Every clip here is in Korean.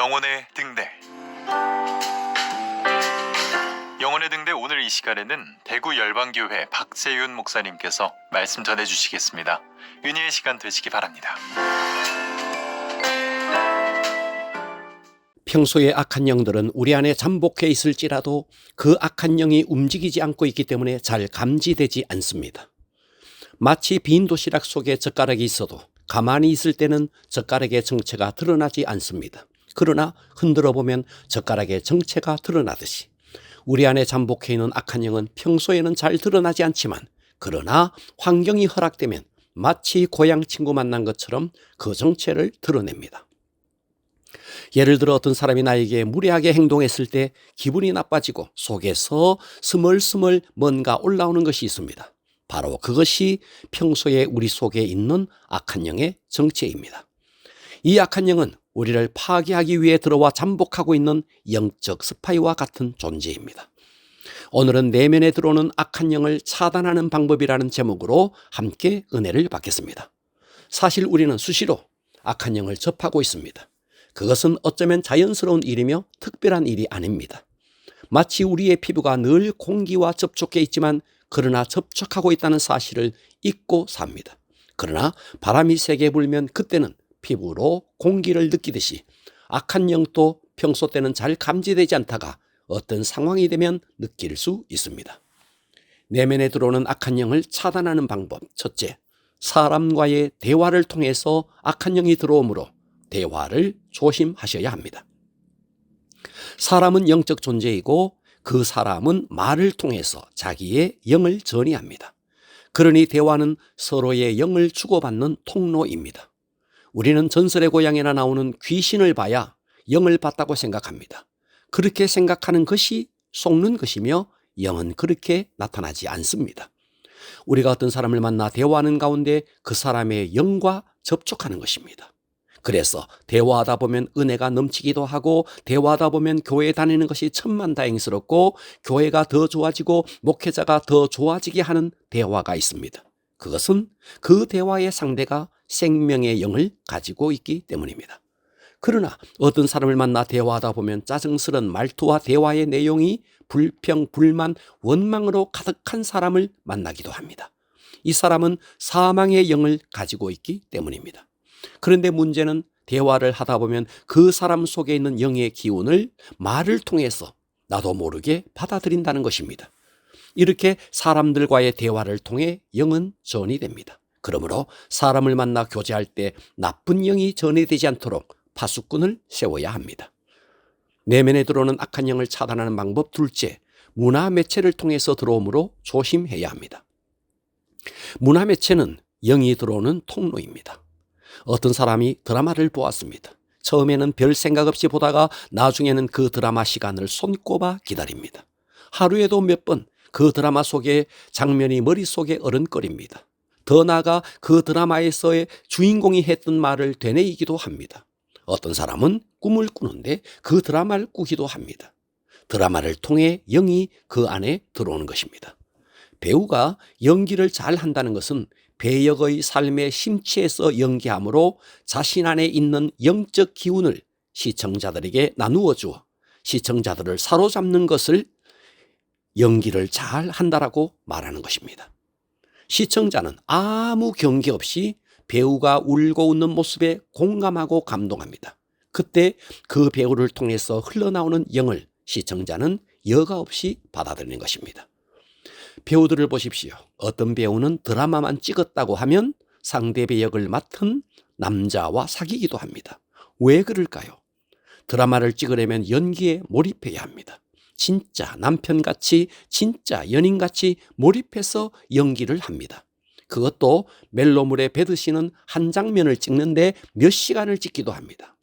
영혼의 등대. 영혼의 등대 오늘 이 시간에는 대구 열방교회 박재윤 목사님께서 말씀 전해주시겠습니다. 은혜의 시간 되시기 바랍니다. 평소에 악한 영들은 우리 안에 잠복해 있을지라도 그 악한 영이 움직이지 않고 있기 때문에 잘 감지되지 않습니다. 마치 빈 도시락 속에 젓가락이 있어도 가만히 있을 때는 젓가락의 정체가 드러나지 않습니다. 그러나 흔들어 보면 젓가락의 정체가 드러나듯이 우리 안에 잠복해 있는 악한 영은 평소에는 잘 드러나지 않지만 그러나 환경이 허락되면 마치 고향 친구 만난 것처럼 그 정체를 드러냅니다. 예를 들어 어떤 사람이 나에게 무례하게 행동했을 때 기분이 나빠지고 속에서 스멀스멀 뭔가 올라오는 것이 있습니다. 바로 그것이 평소에 우리 속에 있는 악한 영의 정체입니다. 이 악한 영은 우리를 파괴하기 위해 들어와 잠복하고 있는 영적 스파이와 같은 존재입니다. 오늘은 내면에 들어오는 악한 영을 차단하는 방법이라는 제목으로 함께 은혜를 받겠습니다. 사실 우리는 수시로 악한 영을 접하고 있습니다. 그것은 어쩌면 자연스러운 일이며 특별한 일이 아닙니다. 마치 우리의 피부가 늘 공기와 접촉해 있지만 그러나 접촉하고 있다는 사실을 잊고 삽니다. 그러나 바람이 세게 불면 그때는 피부로 공기를 느끼듯이 악한 영도 평소 때는 잘 감지되지 않다가 어떤 상황이 되면 느낄 수 있습니다. 내면에 들어오는 악한 영을 차단하는 방법. 첫째, 사람과의 대화를 통해서 악한 영이 들어오므로 대화를 조심하셔야 합니다. 사람은 영적 존재이고 그 사람은 말을 통해서 자기의 영을 전이합니다. 그러니 대화는 서로의 영을 주고받는 통로입니다. 우리는 전설의 고향에나 나오는 귀신을 봐야 영을 받다고 생각합니다. 그렇게 생각하는 것이 속는 것이며 영은 그렇게 나타나지 않습니다. 우리가 어떤 사람을 만나 대화하는 가운데 그 사람의 영과 접촉하는 것입니다. 그래서 대화하다 보면 은혜가 넘치기도 하고 대화하다 보면 교회 다니는 것이 천만다행스럽고 교회가 더 좋아지고 목회자가 더 좋아지게 하는 대화가 있습니다. 그것은 그 대화의 상대가 생명의 영을 가지고 있기 때문입니다. 그러나 어떤 사람을 만나 대화하다 보면 짜증스런 말투와 대화의 내용이 불평, 불만, 원망으로 가득한 사람을 만나기도 합니다. 이 사람은 사망의 영을 가지고 있기 때문입니다. 그런데 문제는 대화를 하다 보면 그 사람 속에 있는 영의 기운을 말을 통해서 나도 모르게 받아들인다는 것입니다. 이렇게 사람들과의 대화를 통해 영은 전이됩니다. 그러므로 사람을 만나 교제할 때 나쁜 영이 전이되지 않도록 파수꾼을 세워야 합니다. 내면에 들어오는 악한 영을 차단하는 방법 둘째, 문화 매체를 통해서 들어오므로 조심해야 합니다. 문화 매체는 영이 들어오는 통로입니다. 어떤 사람이 드라마를 보았습니다. 처음에는 별 생각 없이 보다가 나중에는 그 드라마 시간을 손꼽아 기다립니다. 하루에도 몇 번 그 드라마 속의 장면이 머릿속에 어른거립니다. 더 나아가 그 드라마에서의 주인공이 했던 말을 되뇌이기도 합니다. 어떤 사람은 꿈을 꾸는데 그 드라마를 꾸기도 합니다. 드라마를 통해 영이 그 안에 들어오는 것입니다. 배우가 연기를 잘 한다는 것은 배역의 삶에 심취해서 연기함으로 자신 안에 있는 영적 기운을 시청자들에게 나누어 주어 시청자들을 사로잡는 것을 연기를 잘 한다라고 말하는 것입니다. 시청자는 아무 경계 없이 배우가 울고 웃는 모습에 공감하고 감동합니다. 그때 그 배우를 통해서 흘러나오는 영을 시청자는 여과 없이 받아들이는 것입니다. 배우들을 보십시오. 어떤 배우는 드라마만 찍었다고 하면 상대 배역을 맡은 남자와 사귀기도 합니다. 왜 그럴까요? 드라마를 찍으려면 연기에 몰입해야 합니다. 진짜 남편같이 진짜 연인같이 몰입해서 연기를 합니다. 그것도 멜로물에 배드시는 한 장면을 찍는데 몇 시간을 찍기도 합니다.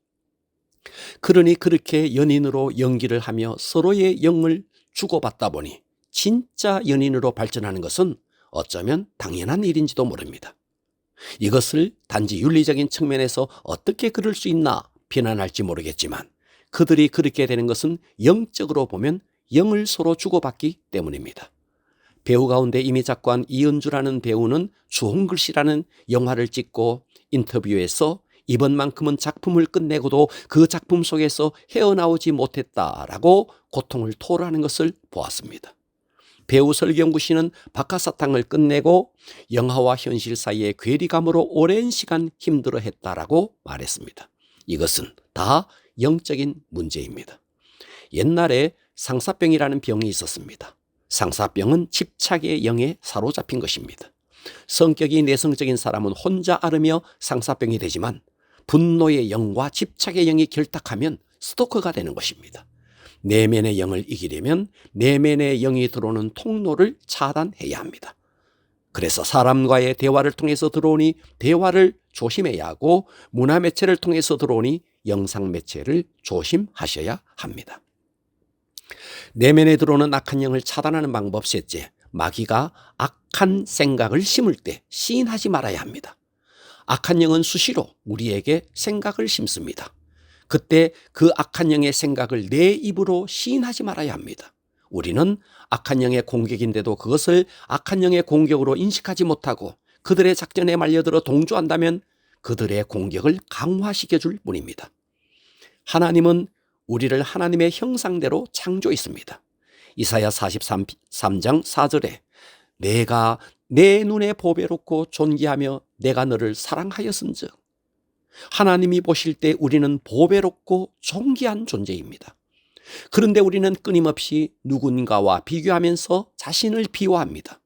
그러니 그렇게 연인으로 연기를 하며 서로의 영을 주고받다 보니 진짜 연인으로 발전하는 것은 어쩌면 당연한 일인지도 모릅니다. 이것을 단지 윤리적인 측면에서 어떻게 그럴 수 있나 비난할지 모르겠지만 그들이 그렇게 되는 것은 영적으로 보면 영을 서로 주고받기 때문입니다. 배우 가운데 이미 작고한 이은주라는 배우는 주홍글씨라는 영화를 찍고 인터뷰에서 이번만큼은 작품을 끝내고도 그 작품 속에서 헤어나오지 못했다라고 고통을 토로하는 것을 보았습니다. 배우 설경구 씨는 박하사탕을 끝내고 영화와 현실 사이의 괴리감으로 오랜 시간 힘들어했다라고 말했습니다. 이것은 다 영적인 문제입니다. 옛날에 상사병이라는 병이 있었습니다. 상사병은 집착의 영에 사로잡힌 것입니다. 성격이 내성적인 사람은 혼자 앓으며 상사병이 되지만 분노의 영과 집착의 영이 결탁하면 스토커가 되는 것입니다. 내면의 영을 이기려면 내면의 영이 들어오는 통로를 차단해야 합니다. 그래서 사람과의 대화를 통해서 들어오니 대화를 조심해야 하고 문화 매체를 통해서 들어오니 영상 매체를 조심하셔야 합니다. 내면에 들어오는 악한 영을 차단하는 방법 셋째, 마귀가 악한 생각을 심을 때 시인하지 말아야 합니다. 악한 영은 수시로 우리에게 생각을 심습니다. 그때 그 악한 영의 생각을 내 입으로 시인하지 말아야 합니다. 우리는 악한 영의 공격인데도 그것을 악한 영의 공격으로 인식하지 못하고 그들의 작전에 말려들어 동조한다면 그들의 공격을 강화시켜줄 뿐입니다. 하나님은 우리를 하나님의 형상대로 창조했습니다. 이사야 43장 4절에 내가 내 눈에 보배롭고 존귀하며 내가 너를 사랑하였은즉, 하나님이 보실 때 우리는 보배롭고 존귀한 존재입니다. 그런데 우리는 끊임없이 누군가와 비교하면서 자신을 비호합니다.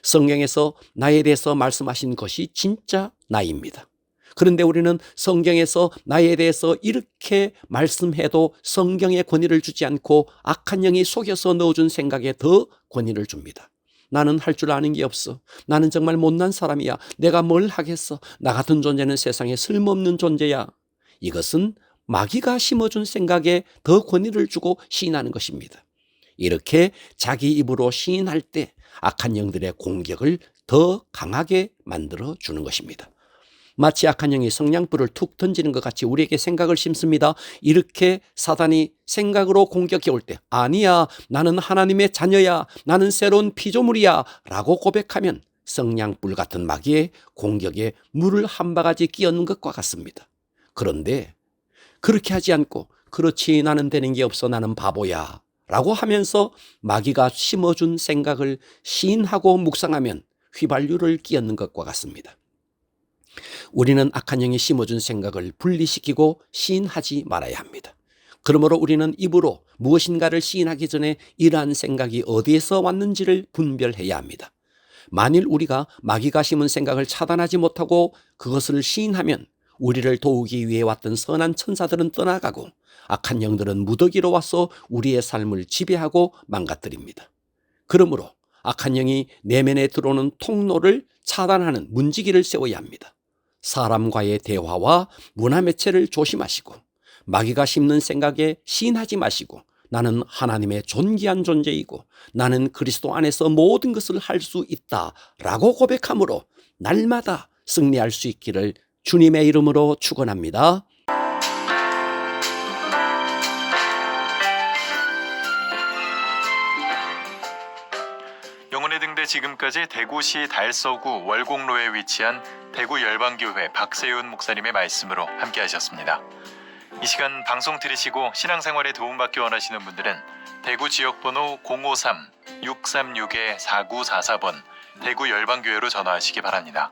성경에서 나에 대해서 말씀하신 것이 진짜 나입니다. 그런데 우리는 성경에서 나에 대해서 이렇게 말씀해도 성경에 권위를 주지 않고 악한 영이 속여서 넣어준 생각에 더 권위를 줍니다. 나는 할 줄 아는 게 없어. 나는 정말 못난 사람이야. 내가 뭘 하겠어. 나 같은 존재는 세상에 쓸모없는 존재야. 이것은 마귀가 심어준 생각에 더 권위를 주고 시인하는 것입니다. 이렇게 자기 입으로 시인할 때 악한 영들의 공격을 더 강하게 만들어 주는 것입니다. 마치 악한 영이 성냥불을 툭 던지는 것 같이 우리에게 생각을 심습니다. 이렇게 사단이 생각으로 공격해 올 때 아니야, 나는 하나님의 자녀야, 나는 새로운 피조물이야 라고 고백하면 성냥불 같은 마귀의 공격에 물을 한 바가지 끼얹는 것과 같습니다. 그런데 그렇게 하지 않고 그렇지, 나는 되는 게 없어, 나는 바보야 라고 하면서 마귀가 심어준 생각을 시인하고 묵상하면 휘발유를 끼얹는 것과 같습니다. 우리는 악한 영이 심어준 생각을 분리시키고 시인하지 말아야 합니다. 그러므로 우리는 입으로 무엇인가를 시인하기 전에 이러한 생각이 어디에서 왔는지를 분별해야 합니다. 만일 우리가 마귀가 심은 생각을 차단하지 못하고 그것을 시인하면 우리를 도우기 위해 왔던 선한 천사들은 떠나가고 악한 영들은 무더기로 와서 우리의 삶을 지배하고 망가뜨립니다. 그러므로 악한 영이 내면에 들어오는 통로를 차단하는 문지기를 세워야 합니다. 사람과의 대화와 문화 매체를 조심하시고 마귀가 심는 생각에 시인하지 마시고 나는 하나님의 존귀한 존재이고 나는 그리스도 안에서 모든 것을 할 수 있다라고 고백함으로 날마다 승리할 수 있기를 주님의 이름으로 축원합니다. 영혼의 등대 지금까지 대구시 달서구 월곡로에 위치한 대구 열방교회 박세윤 목사님의 말씀으로 함께 하셨습니다. 이 시간 방송 들으시고 신앙생활에 도움받기 원하시는 분들은 대구 지역번호 053-636-4944번 대구 열방교회로 전화하시기 바랍니다.